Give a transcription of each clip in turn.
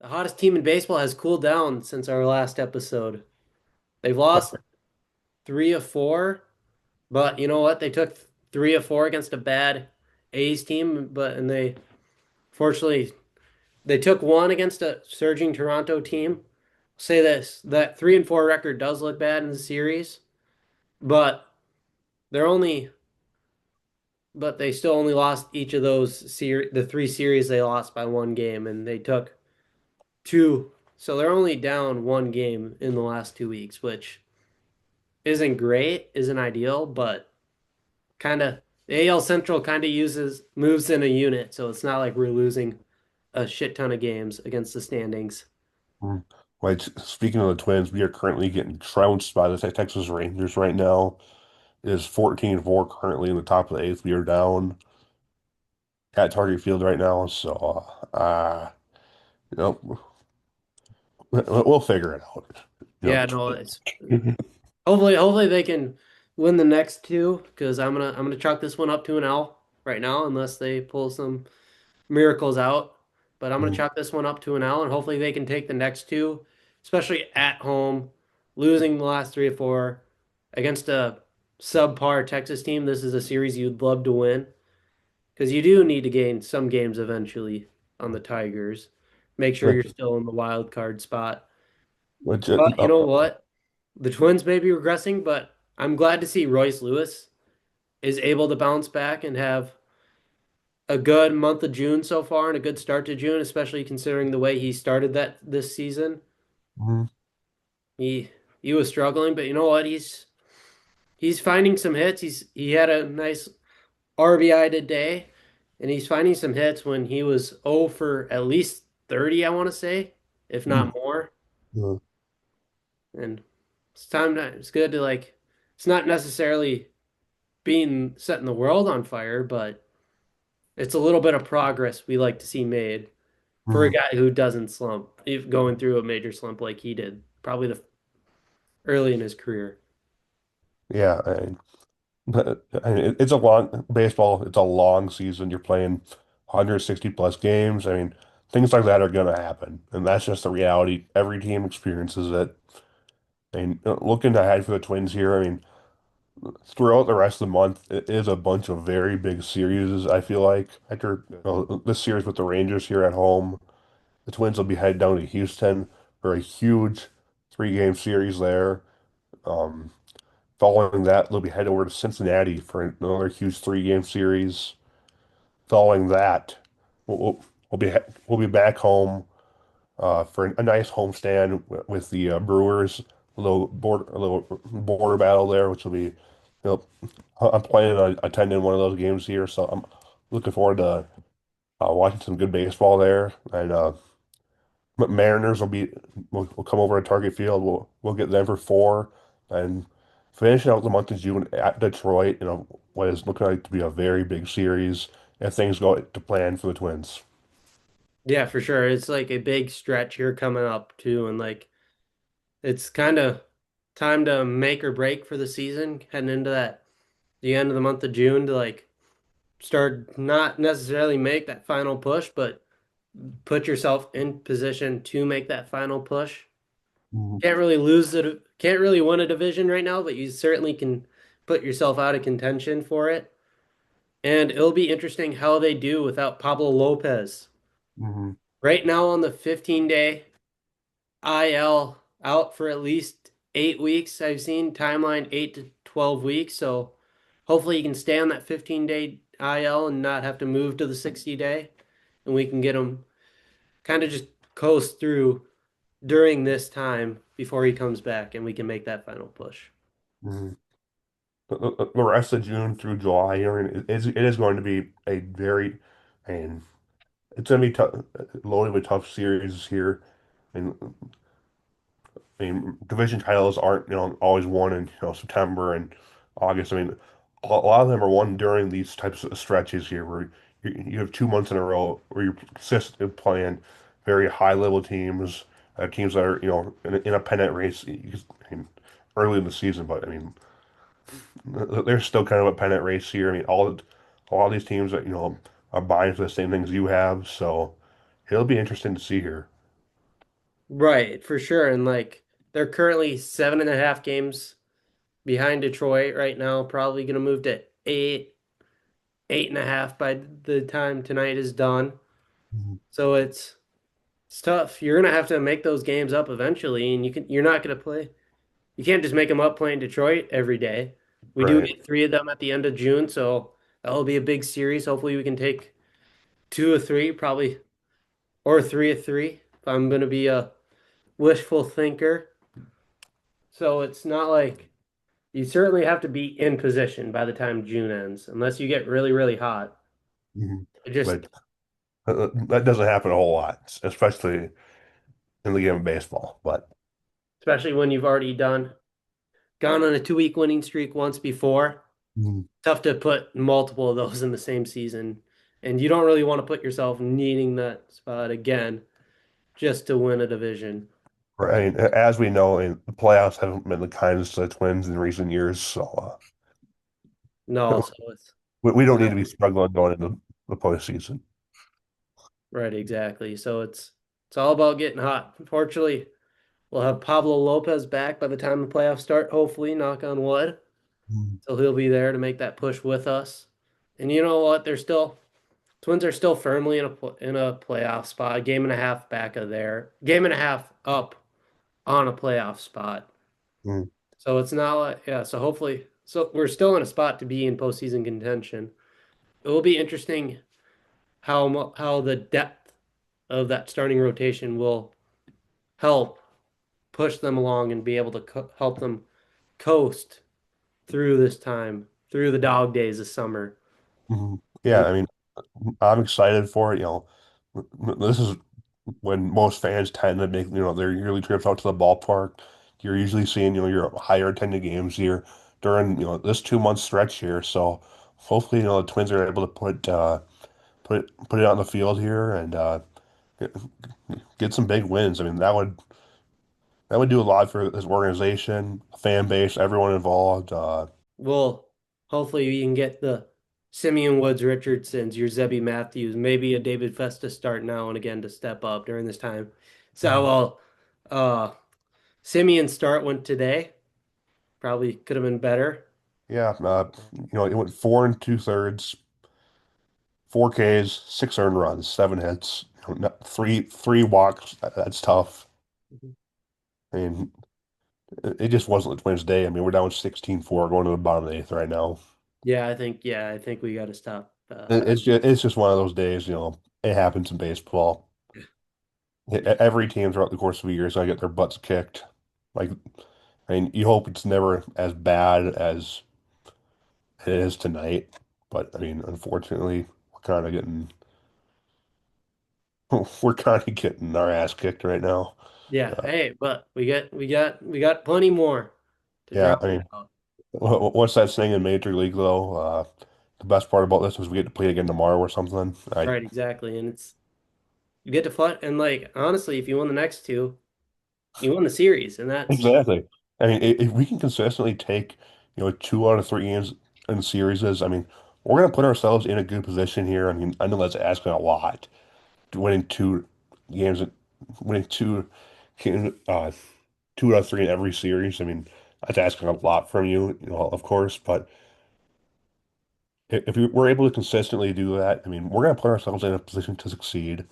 The hottest team in baseball has cooled down since our last episode. They've lost three of four, but you know what? They took three of four against a bad A's team, and they fortunately they took one against a surging Toronto team. Say this, that 3-4 record does look bad in the series, but they're only but they still only lost each of the three series they lost by one game, and they took two. So they're only down one game in the last 2 weeks, which isn't great, isn't ideal, but kind of the AL Central kind of uses moves in a unit, so it's not like we're losing a shit ton of games against the standings. Mm. Like speaking of the Twins, we are currently getting trounced by the Texas Rangers right now. It is 14-4 currently in the top of the eighth. We are down at Target Field right now, so you know, we'll figure it out. You Yeah, no, it's know, hopefully they can win the next two because I'm gonna chalk this one up to an L right now unless they pull some miracles out. But I'm gonna chalk this one up to an L and hopefully they can take the next two, especially at home, losing the last three or four against a subpar Texas team. This is a series you'd love to win because you do need to gain some games eventually on the Tigers. Make sure you're which, still in the wild card spot. which But you know what? The Twins may be regressing, but I'm glad to see Royce Lewis is able to bounce back and have a good month of June so far and a good start to June, especially considering the way he started that this season. Mhm. He he was struggling, but you know what? He's finding some hits. He had a nice RBI today, and he's finding some hits when he was 0 for at least 30, I want to say, if Mhm. not more. Mhm. And it's good to like it's not necessarily being setting the world on fire, but it's a little bit of progress we like to see made for a Mhm. guy who doesn't slump, if going through a major slump like he did, probably the early in his career. Yeah, but it's a long baseball. It's a long season. You're playing 160 plus games. I mean, things like that are going to happen, and that's just the reality. Every team experiences it. And looking ahead for the Twins here, I mean, throughout the rest of the month, it is a bunch of very big series. I feel like after this series with the Rangers here at home, the Twins will be headed down to Houston for a huge three-game series there. Um, Following that, they'll be headed over to Cincinnati for another huge three-game series. Following that, we'll, we'll, we'll be back home for a nice homestand with the Brewers. A little border battle there, which will be, I'm planning on attending one of those games here, so I'm looking forward to watching some good baseball there. And Mariners will come over to Target Field. We'll get them for four, and finishing out the month of June at Detroit. What is looking like to be a very big series if things go to plan for the Twins. Yeah, for sure. It's like a big stretch here coming up too, and like it's kind of time to make or break for the season, heading into the end of the month of June to like start not necessarily make that final push, but put yourself in position to make that final push. Mhm. Can't really win a division right now, but you certainly can put yourself out of contention for it. And it'll be interesting how they do without Pablo Lopez. Mhm. Right now on the 15-day IL out for at least 8 weeks. I've seen timeline 8 to 12 weeks. So hopefully he can stay on that 15-day IL and not have to move to the 60-day. And we can get him kind of just coast through during this time before he comes back and we can make that final push. Mhm. The rest of June through July here, it is going to be a very, and it's going to be tough, loaded with tough series here. And division titles aren't, always won in, September and August. I mean, a lot of them are won during these types of stretches here where you have 2 months in a row where you're consistently playing very high level teams, teams that are, in a pennant race I mean, early in the season, but I mean, there's still kind of a pennant race here. I mean, a lot of these teams that, are buying for the same things you have, so it'll be interesting to see here. Right, for sure. And like they're currently 7.5 games behind Detroit right now, probably gonna move to 8.5 by the time tonight is done. Mhm. So it's tough. You're gonna have to make those games up eventually, and you're not gonna play. You can't just make them up playing Detroit every day. We do Right. get three of them at the end of June, so that'll be a big series. Hopefully, we can take two of three, probably, or three of three. If I'm gonna be a wishful thinker, so it's not like you certainly have to be in position by the time June ends, unless you get really, really hot. Mhm. It just, But that doesn't happen a whole lot, especially in the game of baseball. But especially when you've already gone on a 2 week winning streak once before. Mhm. Tough to put multiple of those in the same season. And you don't really want to put yourself needing that spot again just to win a division. Right, as we know, the playoffs haven't been the kindest to the Twins in recent years, so No, so we it's don't need not to be struggling going into the postseason. right, exactly. So it's all about getting hot. Unfortunately, we'll have Pablo Lopez back by the time the playoffs start, hopefully, knock on wood. Mhm. So he'll be there to make that push with us. And you know what? Twins are still firmly in a playoff spot, a game and a half back of there, game and a half up on a playoff spot. Mhm. So it's not like, yeah, so hopefully, so we're still in a spot to be in postseason contention. It will be interesting how the depth of that starting rotation will help push them along and be able to help them coast through this time, through the dog days of summer. Mhm. Yeah, And I mean, I'm excited for it. This is when most fans tend to make, their yearly trips out to the ballpark. You're usually seeing, your higher attended games here during, this 2 month stretch here. So hopefully, the Twins are able to put it on the field here and get, get some big wins. I mean, that would do a lot for this organization, fan base, everyone involved. we'll hopefully we can get the Simeon Woods Richardsons, your Zebby Matthews, maybe a David Festa start now and again to step up during this time. So well, uh Simeon start went today. Probably could have been better. Yeah, it went 4 and 2/3, 4 Ks, 6 earned runs, 7 hits, three walks. That's tough. I mean, it just wasn't the Twins' day. I mean, we're down 16-4 going to the bottom of the eighth right now. Yeah, I think we got to stop. It's just one of those days. It happens in baseball. Every team throughout the course of a year is gonna get their butts kicked. Like, I mean, you hope it's never as bad as it is tonight, but I mean, unfortunately, we're kind of getting we're kind of getting our ass kicked right now. Yeah, Uh, hey, but we got plenty more to yeah, drop I it mean, out. what's that saying in Major League though? The best part about this is we get to play again tomorrow or something. Right, exactly. And it's you get to fight and like honestly, if you win the next two, you won the series, and that's Exactly. I mean, if we can consistently take, 2 out of 3 games in series, I mean, we're gonna put ourselves in a good position here. I mean, I know that's asking a lot. Winning two games, winning uh, 2 out of 3 in every series. I mean, that's asking a lot from you, of course. But if we're able to consistently do that, I mean, we're gonna put ourselves in a position to succeed.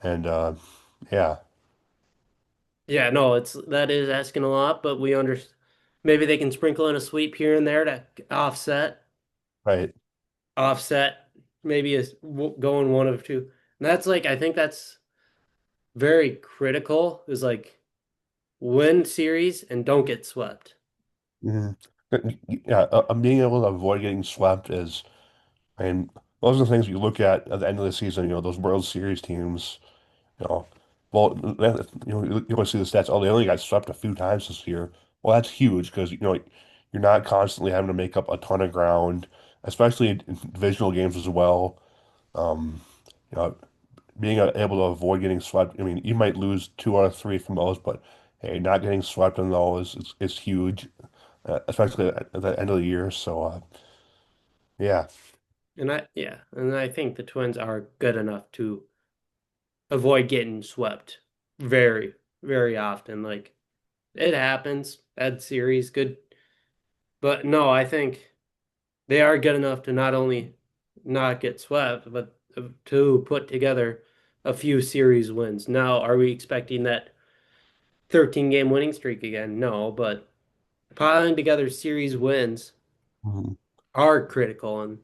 And yeah, yeah, no, it's that is asking a lot, but we understand maybe they can sprinkle in a sweep here and there to right. offset maybe going one of two. And that's like I think that's very critical is like win series and don't get swept. Mhm. Yeah, being able to avoid getting swept is. And those are the things you look at the end of the season, those World Series teams, you know, well, you want to see the stats. Oh, they only got swept a few times this year. Well, that's huge because, you're not constantly having to make up a ton of ground, especially in divisional games as well. Um, you know, being able to avoid getting swept. I mean, you might lose 2 out of 3 from those, but hey, not getting swept in those is huge, especially at the end of the year. So, yeah. And I think the Twins are good enough to avoid getting swept. Very. very often. Like it happens. Bad series, good. But no, I think they are good enough to not only not get swept, but to put together a few series wins. Now, are we expecting that 13 game winning streak again? No, but piling together series wins Mhm. are critical and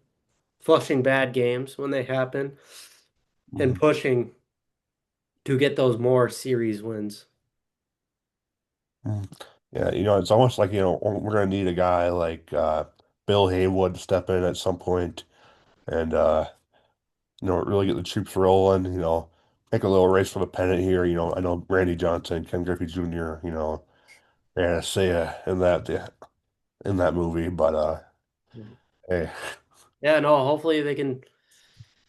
flushing bad games when they happen and Mhm. pushing to get those more series wins. Mhm. Yeah, it's almost like, we're gonna need a guy like Bill Haywood to step in at some point and really get the troops rolling, make a little race for the pennant here. I know Randy Johnson, Ken Griffey Jr., they had a say in that movie, but hey. Yeah, no, hopefully they can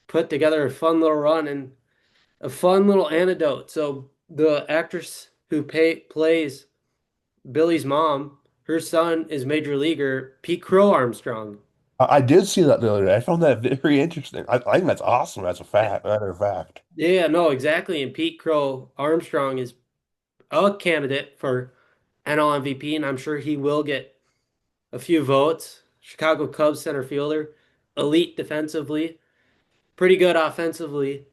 put together a fun little run and a fun little anecdote. So the actress who plays Billy's mom, her son is major leaguer Pete Crow Armstrong. I did see that the other day. I found that very interesting. I think that's awesome as a fact, matter of fact. Yeah, no, exactly. And Pete Crow Armstrong is a candidate for NL MVP, and I'm sure he will get a few votes. Chicago Cubs center fielder, elite defensively, pretty good offensively.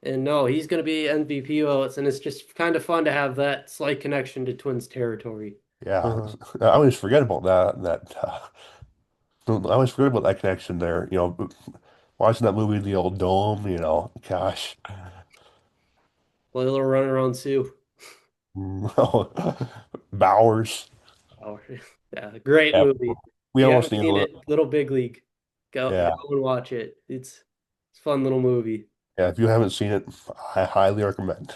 And no, he's going to be MVP votes, and it's just kind of fun to have that slight connection to Twins territory. Yeah, I always forget about I always forget about that connection there. Watching that movie, The Old Dome. Gosh. Play a little run around Sue. Bowers. Oh, yeah, great Yeah, movie. we If you almost haven't need a seen little. it, Little Big League, go Yeah, and watch it. It's a fun little movie. yeah. If you haven't seen it, I highly recommend.